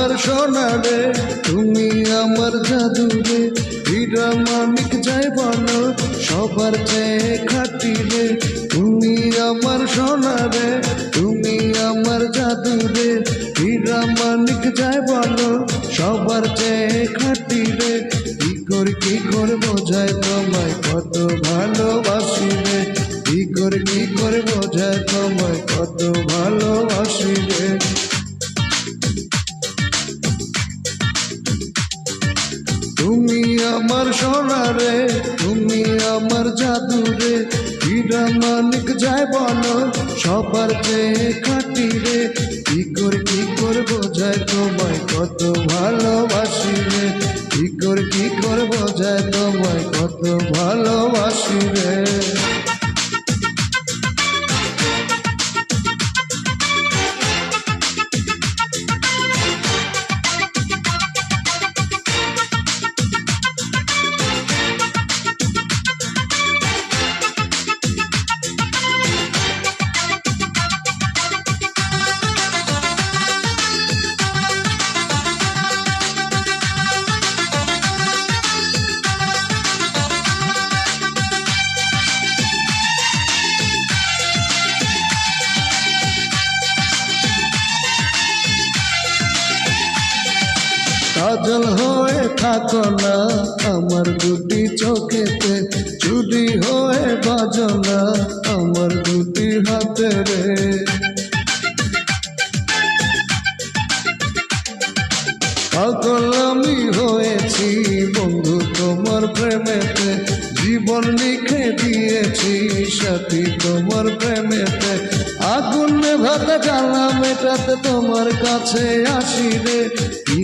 আমার সোনা রে, তুমি আমার জাদু রে, হীরা মানিক যাই বলো সবার চেয়ে খাঁটি রে। তুমি আমার সোনা রে, তুমি আমার জাদু রে, হীরা মানিক যাই বলো সবার চেয়ে খাঁটি রে। কি করে বোঝায় তোমায় কত ভালোবাসি রে, কি করে বোঝায় তোমায় কত ভালোবাসি রে। তুমি আমার সোনা রে, তুমি আমার জাদু রে, হীরা মানিক যাই বলো সবার চেয়ে খাঁটি রে। কি করে বোঝায় তোমায় কত ভালোবাসি রে, কি করে বোঝায় তোমায় কত ভালোবাসি রে। কাজল হয়ে থাকো না আমার দুটি চোখেতে, চুড়ি হয়ে বাজো না আমার দুটি হাতে রে। পাগল আমি হয়েছি বন্ধু তোমার প্রেমেতে, জীবন লিখে দিয়েছি সাথী তোমার প্রেমেতে। আগুন নেভাতে জ্বালা মেটাতে তোমার কাছে আসি রে। কি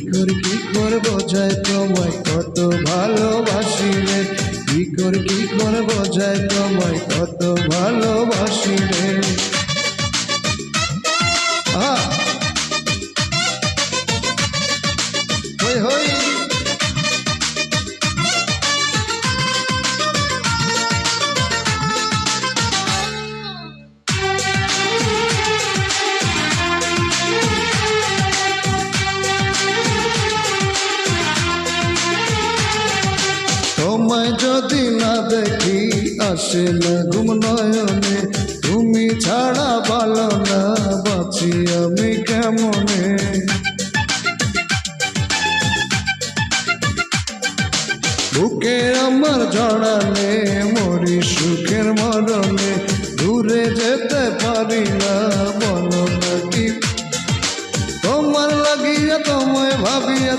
করে বোঝায় তোমায় কত ভালোবাসি রে, কি করে বোঝায় তোমায় কত ভালোবাসি রে। হই হই তোমায় যদি না দেখি আসে না ঘুম নয়নে, তুমি ছাড়া ভালো না বাঁচি আমি কেমনে। বুকে আমার জড়ালে মরি সুখের মরণে, দূরে যেতে পারি না বলো নাকি তোমার লাগিয়া তোমায় ভাবিয়া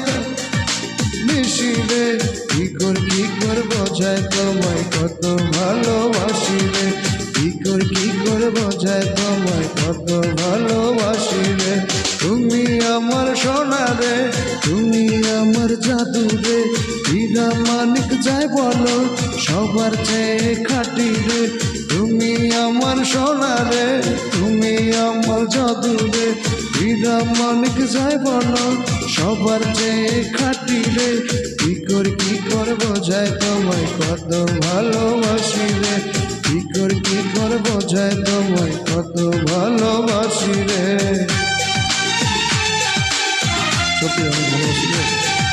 নিশি রে। কি করে বোঝায় তোমায় কত ভালোবাসি রে, কি করে বোঝায় তোমায় কত ভালোবাসি রে। তুমি আমার সোনা রে, তুমি আমার জাদু রে, হীরা মানিক যাই বলো সবার চেয়ে খাঁটি রে। তুমি আমার সোনা রে, তুমি আমার জাদু রে, হীরা মানিক যাই বলো সবার চেয়ে খাঁটি রে। কি করে বোঝায় তোমায় কত ভালোবাসি রে, কি করে বোঝায় তোমায় কত ভালোবাসি রে। সত্যি আমি ভালোবাসি রে।